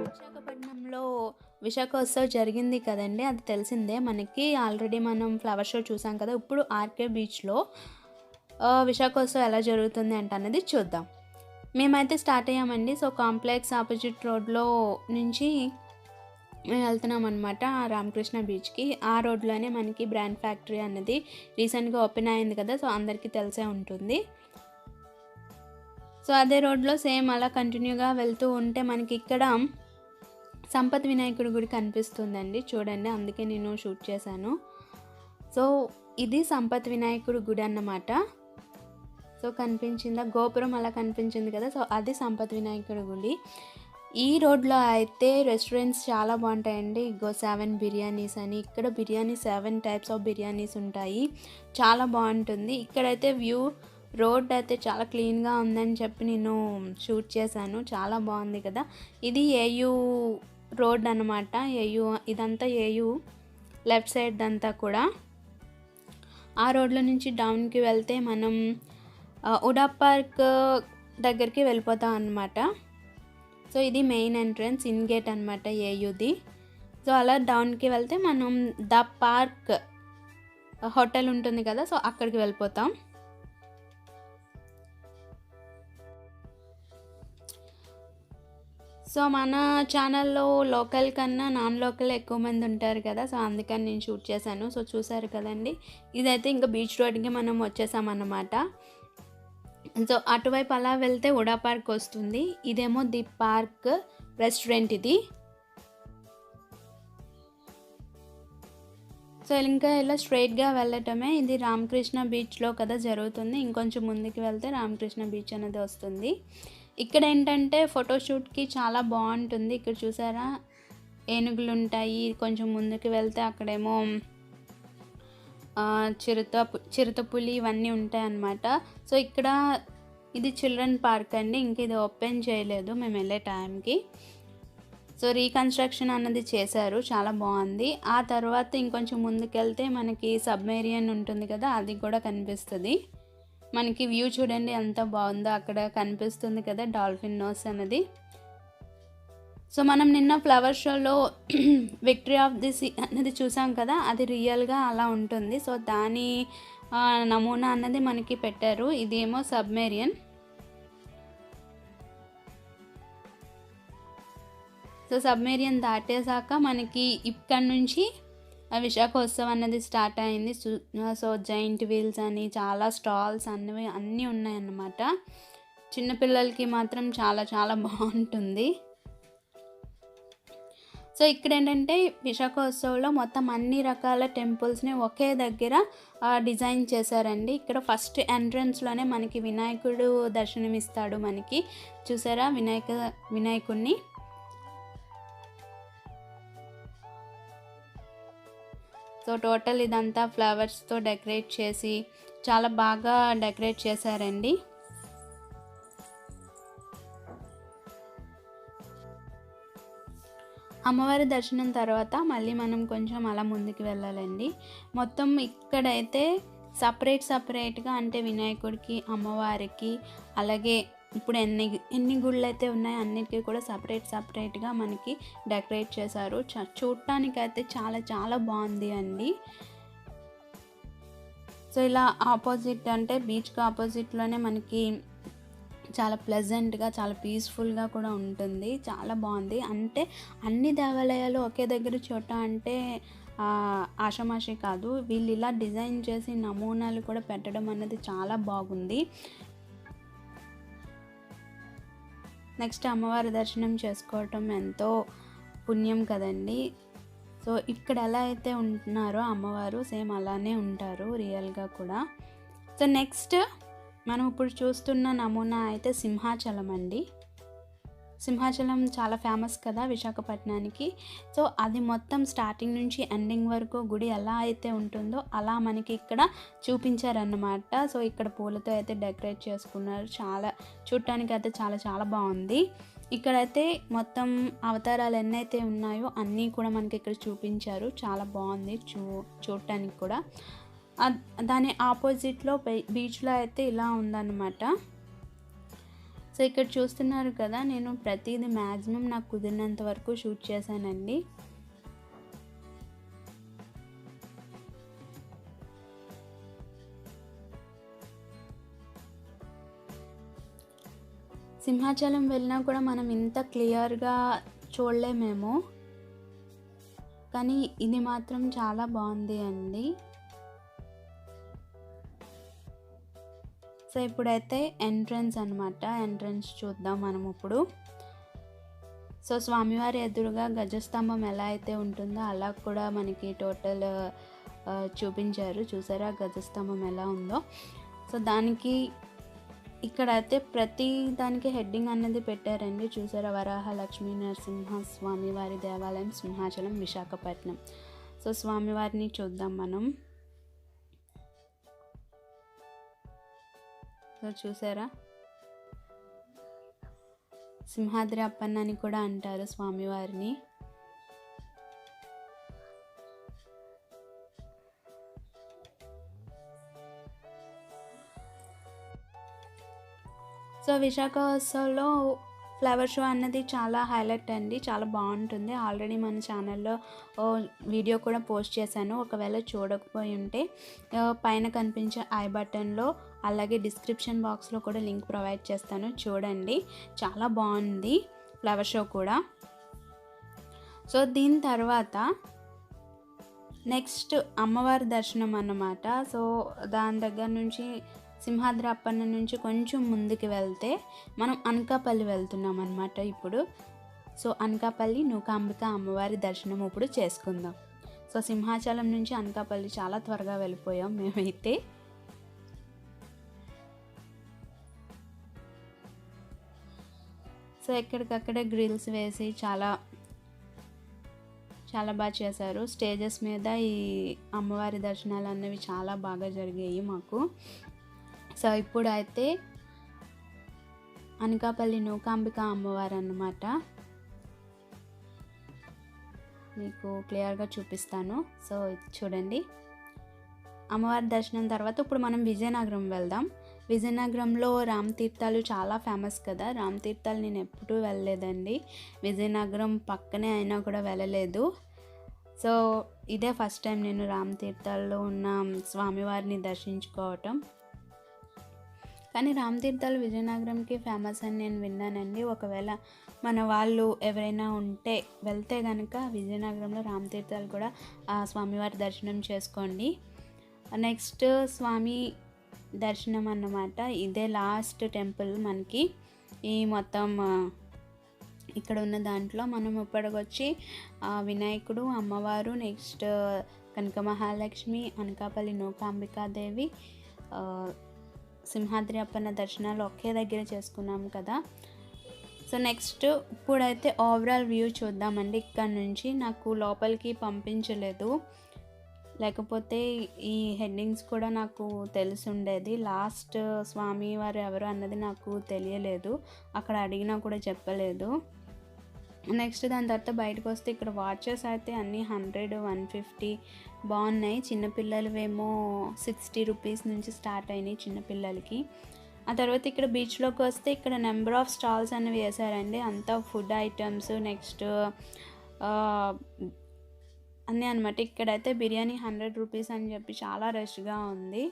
విశాఖపట్నంలో విశాఖోత్సవ్ జరిగింది కదండి, అది తెలిసిందే మనకి. ఆల్రెడీ మనం ఫ్లవర్ షో చూసాం కదా. ఇప్పుడు ఆర్కే బీచ్లో విశాఖోత్సవ్ ఎలా జరుగుతుంది అనేది చూద్దాం. మేమైతే స్టార్ట్ అయ్యామండి. సో కాంప్లెక్స్ ఆపోజిట్ రోడ్లో నుంచి మేము వెళ్తున్నాం అనమాట రామకృష్ణ బీచ్కి. ఆ రోడ్లోనే మనకి బ్రాండ్ ఫ్యాక్టరీ అన్నది రీసెంట్గా ఓపెన్ అయింది కదా, సో అందరికీ తెలిసే ఉంటుంది. సో అదే రోడ్లో సేమ్ అలా కంటిన్యూగా వెళ్తూ ఉంటే మనకి ఇక్కడ సంపత్ వినాయకుడి గుడి కనిపిస్తుందండి, చూడండి. అందుకే నేను షూట్ చేశాను. సో ఇది సంపత్ వినాయకుడి గుడి అన్నమాట. సో కనిపించిందా, గోపురం అలా కనిపించింది కదా, సో అది సంపత్ వినాయకుడి గుడి. ఈ రోడ్లో అయితే రెస్టారెంట్స్ చాలా బాగుంటాయండి. గో 7 బిర్యానీస్ అని, ఇక్కడ బిర్యానీ 7 టైప్స్ ఆఫ్ బిర్యానీస్ ఉంటాయి, చాలా బాగుంటుంది. ఇక్కడైతే వ్యూ రోడ్ అయితే చాలా క్లీన్గా ఉందని చెప్పి నేను షూట్ చేశాను, చాలా బాగుంది కదా. ఇది ఏయూ రోడ్ అనమాట. ఏయూ, ఇదంతా ఏయూ లెఫ్ట్ సైడ్ అంతా కూడా. ఆ రోడ్లో నుంచి డౌన్కి వెళ్తే మనం ఉడా పార్క్ దగ్గరికి వెళ్ళిపోతాం అన్నమాట. సో ఇది మెయిన్ ఎంట్రన్స్, ఇన్ గేట్ అనమాట ఏయూది. సో అలా డౌన్కి వెళ్తే మనం ద పార్క్ హోటల్ ఉంటుంది కదా, సో అక్కడికి వెళ్ళిపోతాం. సో మన ఛానల్లో లోకల్ కన్నా నాన్ లోకల్ ఎక్కువ మంది ఉంటారు కదా, సో అందుకని నేను షూట్ చేశాను. సో చూసారు కదండి, ఇదైతే ఇంకా బీచ్ రోడ్కి మనం వచ్చేసామన్నమాట. సో అటువైపు అలా వెళ్తే ఉడా పార్క్ వస్తుంది. ఇదేమో ది పార్క్ రెస్టారెంట్ ఇది. సో ఇంకా ఇలా స్ట్రైట్గా వెళ్ళటమే. ఇది రామకృష్ణ బీచ్లో కదా జరుగుతుంది. ఇంకొంచెం ముందుకు వెళ్తే రామకృష్ణ బీచ్ అనేది వస్తుంది. ఇక్కడ ఏంటంటే ఫోటోషూట్కి చాలా బాగుంటుంది. ఇక్కడ చూసారా ఏనుగులు ఉంటాయి. కొంచెం ముందుకు వెళ్తే అక్కడేమో చిరుతపులి ఇవన్నీ ఉంటాయి అన్నమాట. సో ఇక్కడ ఇది చిల్డ్రన్ పార్క్ అండి, ఇంక ఇది ఓపెన్ చేయలేదు మేము వెళ్ళే టైంకి. సో రీకన్స్ట్రక్షన్ అన్నది చేశారు, చాలా బాగుంది. ఆ తర్వాత ఇంకొంచెం ముందుకెళ్తే మనకి సబ్మెరీన్ ఉంటుంది కదా, అది కూడా కనిపిస్తుంది మనకి. వ్యూ చూడండి ఎంత బాగుందో, అక్కడ కనిపిస్తుంది కదా డాల్ఫిన్ నోస్ అన్నది. సో మనం నిన్న ఫ్లవర్ షోలో విక్టరీ ఆఫ్ ది సీ అన్నది చూసాం కదా, అది రియల్గా అలా ఉంటుంది. సో దాని నమూనా అన్నది మనకి పెట్టారు. ఇదేమో సబ్మెరియన్. సో సబ్మెరియన్ దాటేసాక మనకి ఇక్కడ నుంచి విశాఖోత్సవం అన్నది స్టార్ట్ అయింది. సో జైంట్ వీల్స్ అని చాలా స్టాల్స్ అన్నీ ఉన్నాయన్నమాట. చిన్నపిల్లలకి మాత్రం చాలా చాలా బాగుంటుంది. సో ఇక్కడ ఏంటంటే విశాఖోత్సవంలో మొత్తం అన్ని రకాల టెంపుల్స్ని ఒకే దగ్గర డిజైన్ చేశారండి. ఇక్కడ ఫస్ట్ ఎంట్రన్స్లోనే మనకి వినాయకుడు దర్శనమిస్తాడు మనకి. చూసారా వినాయకుడిని. సో టోటల్ ఇదంతా ఫ్లవర్స్తో డెకరేట్ చేసి చాలా బాగా డెకరేట్ చేశారండి. అమ్మవారి దర్శనం తర్వాత మళ్ళీ మనం కొంచెం అలా ముందుకు వెళ్ళాలండి. మొత్తం ఇక్కడైతే సపరేట్గా అంటే వినాయకుడికి, అమ్మవారికి, అలాగే ఇప్పుడు ఎన్ని గుళ్ళు అయితే ఉన్నాయో అన్నిటికీ కూడా సపరేట్గా మనకి డెకరేట్ చేశారు. చూడటానికైతే చాలా చాలా బాగుంది అండి. సో ఇలా ఆపోజిట్ అంటే బీచ్కి ఆపోజిట్లోనే మనకి చాలా ప్లెజెంట్గా, చాలా పీస్ఫుల్గా కూడా ఉంటుంది, చాలా బాగుంది. అంటే అన్ని దేవాలయాలు ఒకే దగ్గర చోట అంటే ఆషామాషి కాదు. వీళ్ళు ఇలా డిజైన్ చేసి నమూనాలు కూడా పెట్టడం అనేది చాలా బాగుంది. నెక్స్ట్ అమ్మవారి దర్శనం చేసుకోవటం ఎంతో పుణ్యం కదండి. సో ఇక్కడ ఎలా అయితే ఉంటున్నారో అమ్మవారు సేమ్ అలానే ఉంటారు రియల్గా కూడా. సో నెక్స్ట్ మనం ఇప్పుడు చూస్తున్న నమూనా అయితే సింహాచలం అండి. సింహాచలం చాలా ఫేమస్ కదా విశాఖపట్నానికి. సో అది మొత్తం స్టార్టింగ్ నుంచి ఎండింగ్ వరకు గుడి ఎలా అయితే ఉంటుందో అలా మనకి ఇక్కడ చూపించారన్నమాట. సో ఇక్కడ పూలతో అయితే డెకరేట్ చేసుకున్నారు. చాలా చూడటానికి అయితే చాలా చాలా బాగుంది. ఇక్కడైతే మొత్తం అవతారాలు ఎన్నైతే ఉన్నాయో అన్నీ కూడా మనకి ఇక్కడ చూపించారు, చాలా బాగుంది చూడటానికి కూడా. దాని ఆపోజిట్లో బీచ్లో అయితే ఇలా ఉందన్నమాట. సో ఇక్కడ చూస్తున్నారు కదా, నేను ప్రతిదీ మ్యాక్సిమం నాకు కుదిరినంత వరకు షూట్ చేశానండి. సింహాచలం వెళ్ళినా కూడా మనం ఇంత క్లియర్గా చూడలేమేమో, కానీ ఇది మాత్రం చాలా బాగుంది అండి. సో ఇప్పుడైతే ఎంట్రన్స్ అనమాట, ఎంట్రన్స్ చూద్దాం మనం ఇప్పుడు. సో స్వామివారి ఎదురుగా గజస్తంభం ఎలా అయితే ఉంటుందో అలా కూడా మనకి టోటల్ చూపించారు. చూసారా గజస్తంభం ఎలా ఉందో. సో దానికి ఇక్కడైతే ప్రతి దానికి హెడ్డింగ్ అన్నది పెట్టారండి. చూసారా, వరాహ లక్ష్మీ నరసింహ స్వామివారి దేవాలయం సింహాచలం విశాఖపట్నం. సో స్వామివారిని చూద్దాం మనం. సో చూసారా, సింహాద్రి అప్పన్న అని కూడా అంటారు స్వామివారిని. సో విశాఖ ఉత్సవంలో ఫ్లవర్ షో అన్నది చాలా హైలైట్ అండి, చాలా బాగుంటుంది. ఆల్రెడీ మన ఛానల్లో వీడియో కూడా పోస్ట్ చేశాను. ఒకవేళ చూడకపోయి ఉంటే పైన కనిపించే ఐ బటన్లో అలాగే డిస్క్రిప్షన్ బాక్స్లో కూడా లింక్ ప్రొవైడ్ చేస్తాను, చూడండి. చాలా బాగుంది ఫ్లవర్ షో కూడా. సో దీని తర్వాత నెక్స్ట్ అమ్మవారి దర్శనం అన్నమాట. సో దాని దగ్గర నుంచి సింహాద్రి అప్పన్న నుంచి కొంచెం ముందుకు వెళ్తే మనం అనకాపల్లి వెళ్తున్నాం అన్నమాట ఇప్పుడు. సో అనకాపల్లి నూకాంబిక అమ్మవారి దర్శనం ఇప్పుడు చేసుకుందాం. సో సింహాచలం నుంచి అనకాపల్లి చాలా త్వరగా వెళ్ళిపోయాం మేమైతే. సో ఎక్కడికక్కడే గ్రిల్స్ వేసి చాలా చాలా బాగా చేశారు. స్టేజెస్ మీద ఈ అమ్మవారి దర్శనాలు అన్నవి చాలా బాగా జరిగాయి మాకు. సో ఇప్పుడు అయితే అనకాపల్లి నూకాంబిక అమ్మవారు అన్నమాట, మీకు క్లియర్గా చూపిస్తాను. సో చూడండి, అమ్మవారి దర్శనం తర్వాత ఇప్పుడు మనం విజయనగరం వెళ్దాం. విజయనగరంలో రామ్ తీర్థాలు చాలా ఫేమస్ కదా. రామ్ తీర్థాలు నేను ఎప్పుడూ వెళ్ళలేదండి, విజయనగరం పక్కనే అయినా కూడా వెళ్ళలేదు. సో ఇదే ఫస్ట్ టైం నేను రామ్ తీర్థాల్లో ఉన్న స్వామివారిని దర్శించుకోవటం. కానీ రామ్ తీర్థాలు విజయనగరంకి ఫేమస్ అని నేను విన్నానండి. ఒకవేళ మన వాళ్ళు ఎవరైనా ఉంటే వెళ్తే కనుక విజయనగరంలో రామ్ తీర్థాలు కూడా స్వామివారి దర్శనం చేసుకోండి. నెక్స్ట్ స్వామి దర్శనం అన్నమాట. ఇదే లాస్ట్ టెంపుల్ మనకి ఈ మొత్తం ఇక్కడ ఉన్న దాంట్లో. మనం ఇప్పటికొచ్చి వినాయకుడు, అమ్మవారు, నెక్స్ట్ కనక మహాలక్ష్మి, అనకాపల్లి నూకాంబికాదేవి, సింహాద్రి అప్పన్న దర్శనాలు ఒకే దగ్గర చేసుకున్నాం కదా. సో నెక్స్ట్ ఇప్పుడైతే ఓవరాల్ వ్యూ చూద్దామండి. ఇక్కడ నుంచి నాకు లోపలికి పంపించలేదు, లేకపోతే ఈ హెడ్డింగ్స్ కూడా నాకు తెలిసి ఉండేది. లాస్ట్ స్వామివారు ఎవరు అన్నది నాకు తెలియలేదు, అక్కడ అడిగినా కూడా చెప్పలేదు. నెక్స్ట్ దాని తర్వాత బయటకు వస్తే ఇక్కడ వాచెస్ అయితే అన్నీ 100, 150 బాగున్నాయి. చిన్నపిల్లలవేమో 60 రూపీస్ నుంచి స్టార్ట్ అయినాయి చిన్నపిల్లలకి. ఆ తర్వాత ఇక్కడ బీచ్లోకి వస్తే ఇక్కడ నెంబర్ ఆఫ్ స్టాల్స్ అనేవి వేసారండి, అంతా ఫుడ్ ఐటమ్స్, నెక్స్ట్ అన్నీ అనమాట. ఇక్కడైతే బిర్యానీ 100 రూపీస్ అని చెప్పి చాలా రష్గా ఉంది.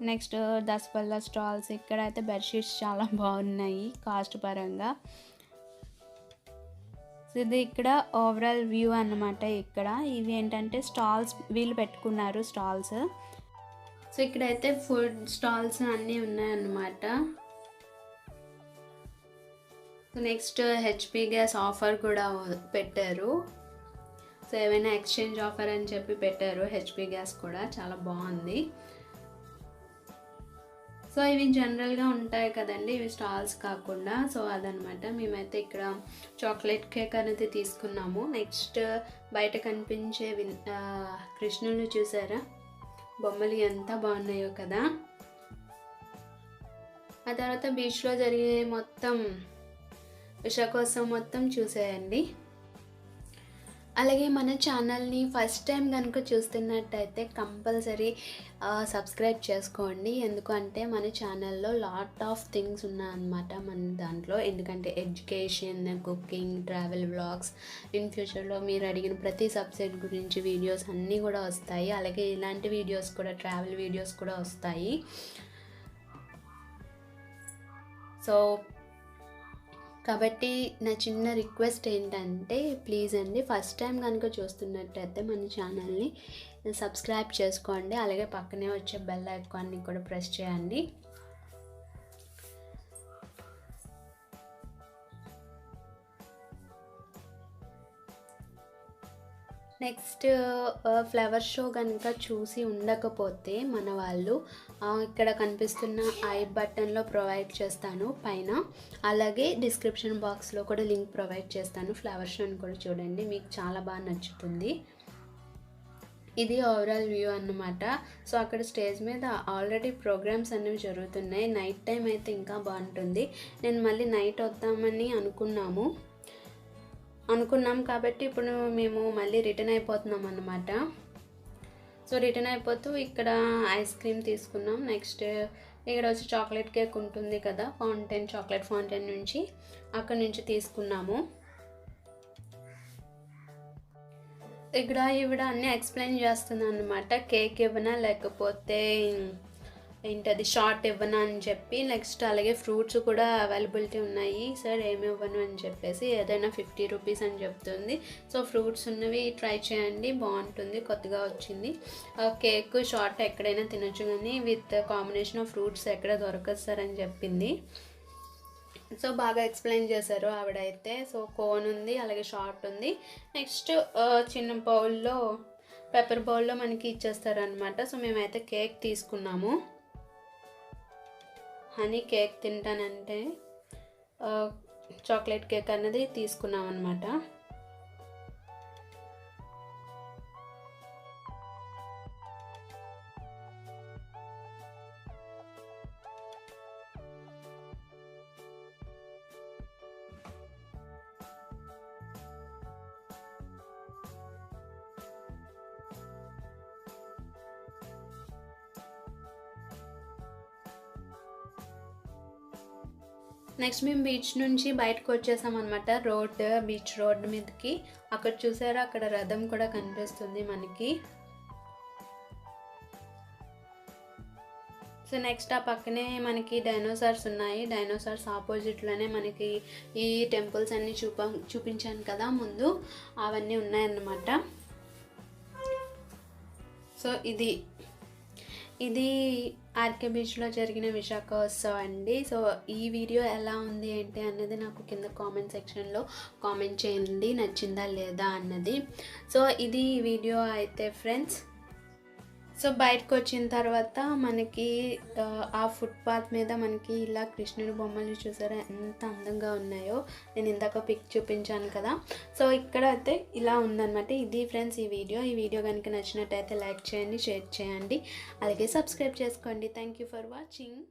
నెక్స్ట్ దసపల్ల స్టాల్స్, ఇక్కడైతే బెడ్షీట్స్ చాలా బాగున్నాయి కాస్ట్ పరంగా. ఇది ఇక్కడ ఓవరాల్ వ్యూ అన్నమాట. ఇక్కడ ఇవి ఏంటంటే స్టాల్స్ వీళ్ళు పెట్టుకున్నారు స్టాల్స్. సో ఇక్కడైతే ఫుడ్ స్టాల్స్ అన్నీ ఉన్నాయన్నమాట. So next HP gas offer కూడా పెట్టారు. సో ఏమైనా ఎక్స్చేంజ్ ఆఫర్ అని చెప్పి పెట్టారు. హెచ్పి గ్యాస్ కూడా చాలా బాగుంది. సో ఇవి జనరల్గా ఉంటాయి కదండి, ఇవి స్టాల్స్ కాకుండా. సో అదనమాట. మేమైతే ఇక్కడ చాక్లెట్ కేక్ అనేది తీసుకున్నాము. నెక్స్ట్ బయట కనిపించే కృష్ణుని చూసారా, బొమ్మలు ఎంత బాగున్నాయో కదా. ఆ తర్వాత బీచ్లో జరిగే మొత్తం విశాఖోత్సవం మొత్తం చూసేయండి. అలాగే మన ఛానల్ని ఫస్ట్ టైం కనుక చూస్తున్నట్టయితే కంపల్సరీ సబ్స్క్రైబ్ చేసుకోండి. ఎందుకంటే మన ఛానల్లో లాట్ ఆఫ్ థింగ్స్ ఉన్నాయన్నమాట మన దాంట్లో. ఎందుకంటే education, cooking, travel vlogs, in ఫ్యూచర్లో మీరు అడిగిన ప్రతి సబ్జెక్ట్ గురించి వీడియోస్ అన్నీ కూడా వస్తాయి. అలాగే ఇలాంటి వీడియోస్ కూడా, ట్రావెల్ వీడియోస్ కూడా వస్తాయి. సో కాబట్టి నా చిన్న రిక్వెస్ట్ ఏంటంటే ప్లీజ్ అండి, ఫస్ట్ టైం కనుక చూస్తున్నట్టయితే మన ఛానల్ని సబ్స్క్రైబ్ చేసుకోండి. అలాగే పక్కనే వచ్చే బెల్ ఐకాన్ని కూడా ప్రెస్ చేయండి. నెక్స్ట్ ఫ్లవర్ షో కనుక చూసి ఉండకపోతే మన వాళ్ళు ఇక్కడ కనిపిస్తున్న ఐ బటన్లో ప్రొవైడ్ చేస్తాను పైన. అలాగే డిస్క్రిప్షన్ బాక్స్లో కూడా లింక్ ప్రొవైడ్ చేస్తాను. ఫ్లవర్ షోని కూడా చూడండి, మీకు చాలా బాగా నచ్చుతుంది. ఇది ఓవరాల్ వ్యూ అన్నమాట. సో అక్కడ స్టేజ్ మీద ఆల్రెడీ ప్రోగ్రామ్స్ అనేవి జరుగుతున్నాయి. నైట్ టైం అయితే ఇంకా బాగుంటుంది. నేను మళ్ళీ నైట్ వద్దామని అనుకున్నాం కాబట్టి ఇప్పుడు మేము మళ్ళీ రిటర్న్ అయిపోతున్నాం అన్నమాట. సో రిటర్న్ అయిపోతూ ఇక్కడ ఐస్ క్రీమ్ తీసుకున్నాం. నెక్స్ట్ ఇక్కడ వచ్చి చాక్లెట్ కేక్ ఉంటుంది కదా, చాక్లెట్ ఫౌంటైన్ నుంచి, అక్కడ నుంచి తీసుకున్నాము. ఇక్కడ ఈవిడ అన్నీ ఎక్స్ప్లెయిన్ చేస్తుంది అన్నమాట. కేక్ ఇవ్వనా లేకపోతే ఏంటది షార్ట్ ఇవ్వనా అని చెప్పి. నెక్స్ట్ అలాగే ఫ్రూట్స్ కూడా అవైలబిలిటీ ఉన్నాయి సార్, ఏమి ఇవ్వను అని చెప్పేసి. ఏదైనా 50 రూపీస్ అని చెప్తుంది. సో ఫ్రూట్స్ ఉన్నవి ట్రై చేయండి, బాగుంటుంది, కొత్తగా వచ్చింది. కేక్ షార్ట్ ఎక్కడైనా తినొచ్చు కానీ విత్ కాంబినేషన్ ఆఫ్ ఫ్రూట్స్ ఎక్కడ దొరకదు సార్ అని చెప్పింది. సో బాగా ఎక్స్ప్లెయిన్ చేశారు ఆవిడైతే. సో కోన్ ఉంది, అలాగే షార్ట్ ఉంది. నెక్స్ట్ చిన్న బౌల్లో, పెప్పర్ బౌల్లో మనకి ఇచ్చేస్తారు అనమాట. సో మేమైతే కేక్ తీసుకున్నాము. హనీ కేక్ తింటానంటే చాక్లెట్ కేక్ అన్నది తీసుకున్నాం అన్నమాట. నెక్స్ట్ మేము బీచ్ నుంచి బయటకు వచ్చేసాం అనమాట. బీచ్ రోడ్ మీదకి. అక్కడ చూసారా, అక్కడ రథం కూడా కనిపిస్తుంది మనకి. సో నెక్స్ట్ ఆ పక్కనే మనకి డైనోసార్స్ ఉన్నాయి. డైనోసార్స్ ఆపోజిట్లోనే మనకి ఈ టెంపుల్స్ అన్నీ చూపించాను కదా ముందు, అవన్నీ ఉన్నాయన్నమాట. సో ఇది ఆర్కే బీచ్లో జరిగిన విశాఖోత్సవం అండి. సో ఈ వీడియో ఎలా ఉంది ఏంటి అన్నది నాకు కింద కామెంట్ సెక్షన్లో కామెంట్ చేయండి, నచ్చిందా లేదా అన్నది. సో ఇది వీడియో అయితే ఫ్రెండ్స్. సో బయటకు వచ్చిన తర్వాత మనకి ఆ ఫుట్పాత్ మీద మనకి ఇలా కృష్ణుడి బొమ్మలు చూసారా ఎంత అందంగా ఉన్నాయో. నేను ఇందాక పిక్ చూపించాను కదా. సో ఇక్కడ అయితే ఇలా ఉందన్నమాట. ఇది ఫ్రెండ్స్ ఈ వీడియో కనుక నచ్చినట్టయితే లైక్ చేయండి, షేర్ చేయండి, అలాగే సబ్స్క్రైబ్ చేసుకోండి. Thank you for watching.